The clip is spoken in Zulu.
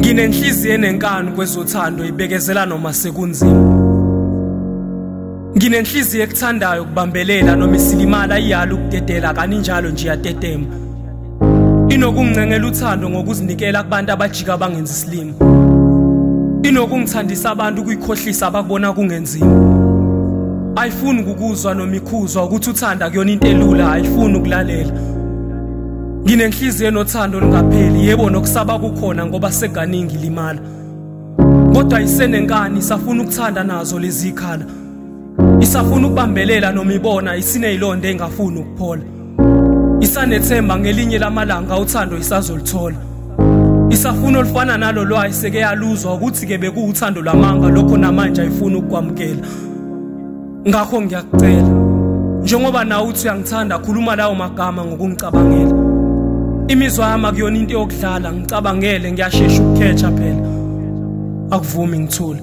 Nginenhliziyo enenkani kwezothando ibekezela noma sekunzima. Nginenhliziyo ekuthandayo ukubambelela noma isilimala iyalo ukudedela kaninjalo nje yatetema. Inokungcengela uthando ngokuzinikela kubantu abajika abangenzi isilimo. Inokungithandisa abantu ukuyikhohlisa abakubona kungenzima. Ayifuni ukukuzwa noma ikhuzwa ukuthi uthanda kuyona into elula, ayifuni ukulalela. Nginenhliziyo enothando lingapheli, yebo nokusaba kukhona ngoba seganingi limala. Kodwa isenenkani isafuna ukuthanda nazo lezi ikhala. Isafuna ukubambelela noma ibona isineyilonde engafuni ukuphola. Isanethemba ngelinye lamalanga uthando isazolithola. Isafuna olufana nalo lwayi seke yaluzwa ukuthi ke bekuuthando lamanga lokho namanje ayifuna ukukwamukela. Ngakho ngiyakucela, njengoba nawe uthi uyangithanda, khuluma lawo magama ngokungicabangela. Imizwa yami akuyona into yokudlala, ngicabangele ngiyashesha ukukhetha phela. Akuvumi ngithule.